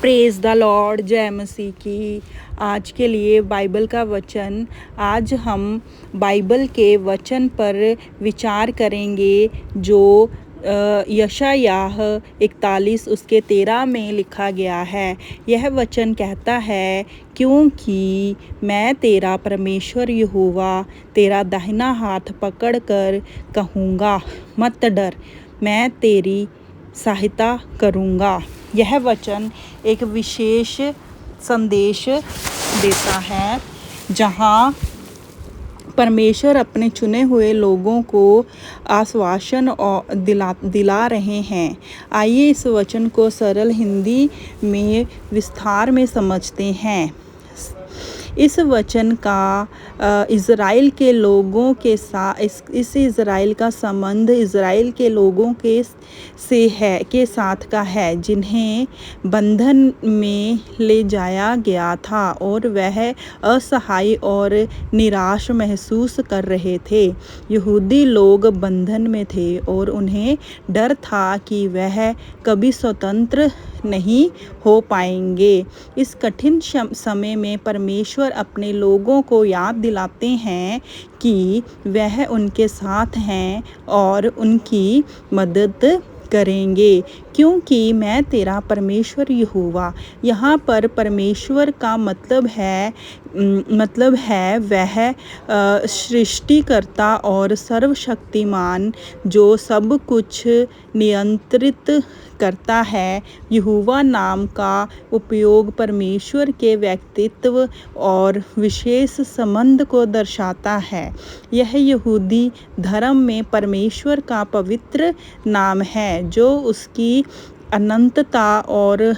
Praise the Lord, जय मसीह की। आज के लिए बाइबल का वचन, आज हम बाइबल के वचन पर विचार करेंगे जो यशायाह 41 उसके 13 में लिखा गया है। यह वचन कहता है, क्योंकि मैं तेरा परमेश्वर यहोवा तेरा दाहिना हाथ पकड़ कर कहूँगा, मत डर, मैं तेरी सहायता करूँगा। यह वचन एक विशेष संदेश देता है जहाँ परमेश्वर अपने चुने हुए लोगों को आश्वासन और दिला रहे हैं। आइए इस वचन को सरल हिंदी में विस्तार में समझते हैं। इस वचन का इज़राइल के लोगों के साथ इस इज़राइल का संबंध इज़राइल के लोगों के साथ का है जिन्हें बंधन में ले जाया गया था और वह असहाय और निराश महसूस कर रहे थे। यहूदी लोग बंधन में थे और उन्हें डर था कि वह कभी स्वतंत्र नहीं हो पाएंगे। इस कठिन समय में परमेश्वर अपने लोगों को याद दिलाते हैं कि वह उनके साथ हैं और उनकी मदद करेंगे, क्योंकि मैं तेरा परमेश्वर यहोवा। यहाँ पर परमेश्वर का मतलब है वह सृष्टिकर्ता और सर्वशक्तिमान जो सब कुछ नियंत्रित करता है। यहोवा नाम का उपयोग परमेश्वर के व्यक्तित्व और विशेष संबंध को दर्शाता है। यह यहूदी धर्म में परमेश्वर का पवित्र नाम है जो उसकी अनंतता और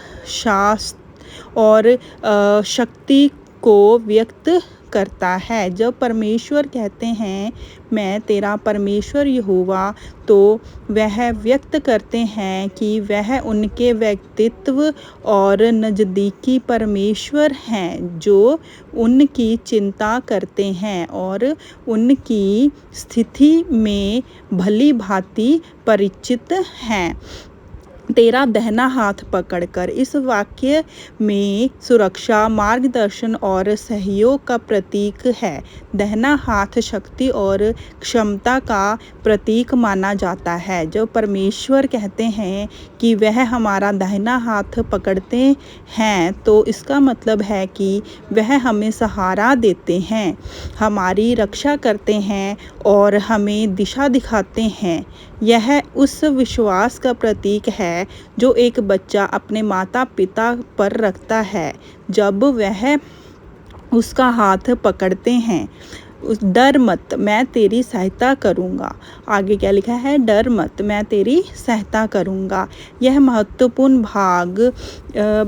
शक्ति को व्यक्त करता है। जब परमेश्वर कहते हैं मैं तेरा परमेश्वर यहोवा, तो वह व्यक्त करते हैं कि वह उनके व्यक्तित्व और नज़दीकी परमेश्वर हैं जो उनकी चिंता करते हैं और उनकी स्थिति में भली भांति परिचित हैं। तेरा दाहिना हाथ पकड़कर, इस वाक्य में सुरक्षा, मार्गदर्शन और सहयोग का प्रतीक है। दाहिना हाथ शक्ति और क्षमता का प्रतीक माना जाता है। जब परमेश्वर कहते हैं कि वह हमारा दाहिना हाथ पकड़ते हैं, तो इसका मतलब है कि वह हमें सहारा देते हैं, हमारी रक्षा करते हैं और हमें दिशा दिखाते हैं। यह उस विश्वास का प्रतीक है जो एक बच्चा अपने माता पिता पर रखता है जब वह उसका हाथ पकड़ते हैं। डर मत, मैं तेरी सहायता करूँगा। आगे क्या लिखा है? डर मत, मैं तेरी सहायता करूँगा। यह महत्वपूर्ण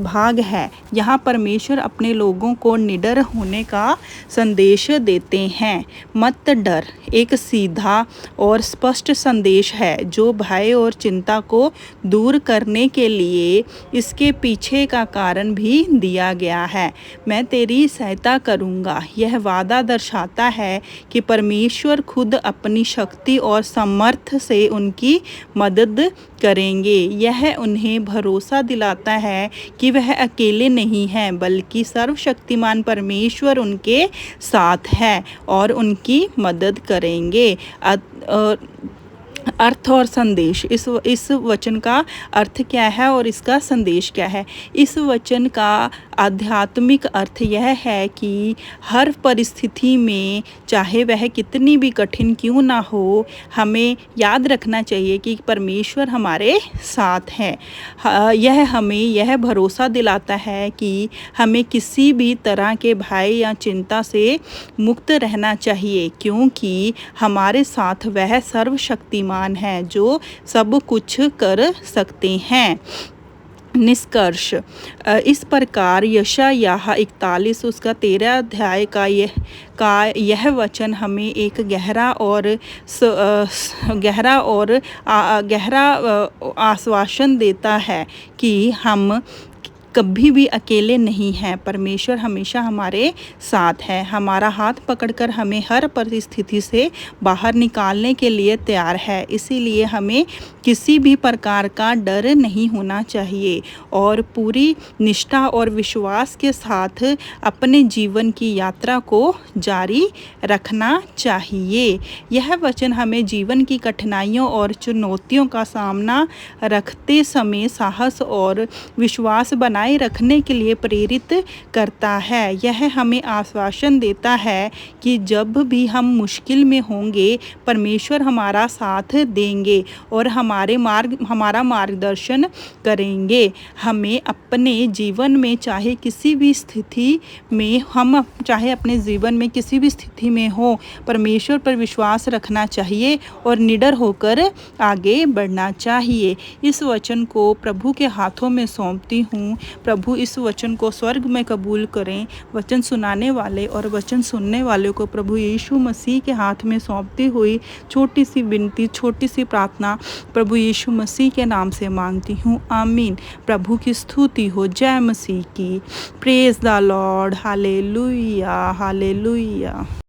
भाग है। यहाँ परमेश्वर अपने लोगों को निडर होने का संदेश देते हैं। मत डर एक सीधा और स्पष्ट संदेश है जो भय और चिंता को दूर करने के लिए इसके पीछे का कारण भी दिया गया है। मैं तेरी सहायता करूँगा। यह वादा दर्शाता है कि परमेश्वर खुद अपनी शक्ति और सामर्थ से उनकी मदद करेंगे। यह उन्हें भरोसा दिलाता है कि वह अकेले नहीं हैं, बल्कि सर्वशक्तिमान परमेश्वर उनके साथ है और उनकी मदद करेंगे। अर्थ और संदेश, इस वचन का अर्थ क्या है और इसका संदेश क्या है? इस वचन का आध्यात्मिक अर्थ यह है कि हर परिस्थिति में, चाहे वह कितनी भी कठिन क्यों ना हो, हमें याद रखना चाहिए कि परमेश्वर हमारे साथ है। यह हमें यह भरोसा दिलाता है कि हमें किसी भी तरह के भय या चिंता से मुक्त रहना चाहिए, क्योंकि हमारे साथ वह सर्वशक्तिमान है जो सब कुछ कर सकते हैं। निष्कर्ष, इस प्रकार यशायाह 41 उसका 13 अध्याय का यह वचन हमें एक गहरा आश्वासन देता है कि हम कभी भी अकेले नहीं हैं। परमेश्वर हमेशा हमारे साथ है, हमारा हाथ पकड़कर हमें हर परिस्थिति से बाहर निकालने के लिए तैयार है। इसीलिए हमें किसी भी प्रकार का डर नहीं होना चाहिए और पूरी निष्ठा और विश्वास के साथ अपने जीवन की यात्रा को जारी रखना चाहिए। यह वचन हमें जीवन की कठिनाइयों और चुनौतियों का सामना रखते समय साहस और विश्वास बनाए रखने के लिए प्रेरित करता है। यह हमें आश्वासन देता है कि जब भी हम मुश्किल में होंगे, परमेश्वर हमारा साथ देंगे और हमारा मार्गदर्शन करेंगे। हमें अपने जीवन में चाहे अपने जीवन में किसी भी स्थिति में हो, परमेश्वर पर विश्वास रखना चाहिए और निडर होकर आगे बढ़ना चाहिए। इस वचन को प्रभु के हाथों में सौंपती हूँ। प्रभु इस वचन को स्वर्ग में कबूल करें। वचन सुनाने वाले और वचन सुनने वाले को प्रभु यीशु मसीह के हाथ में सौंपती हुई छोटी सी विनती, छोटी सी प्रार्थना प्रभु यीशु मसीह के नाम से मांगती हूँ। आमीन। प्रभु की स्तुति हो। जय मसीह की। Praise the Lord. Hallelujah, hallelujah.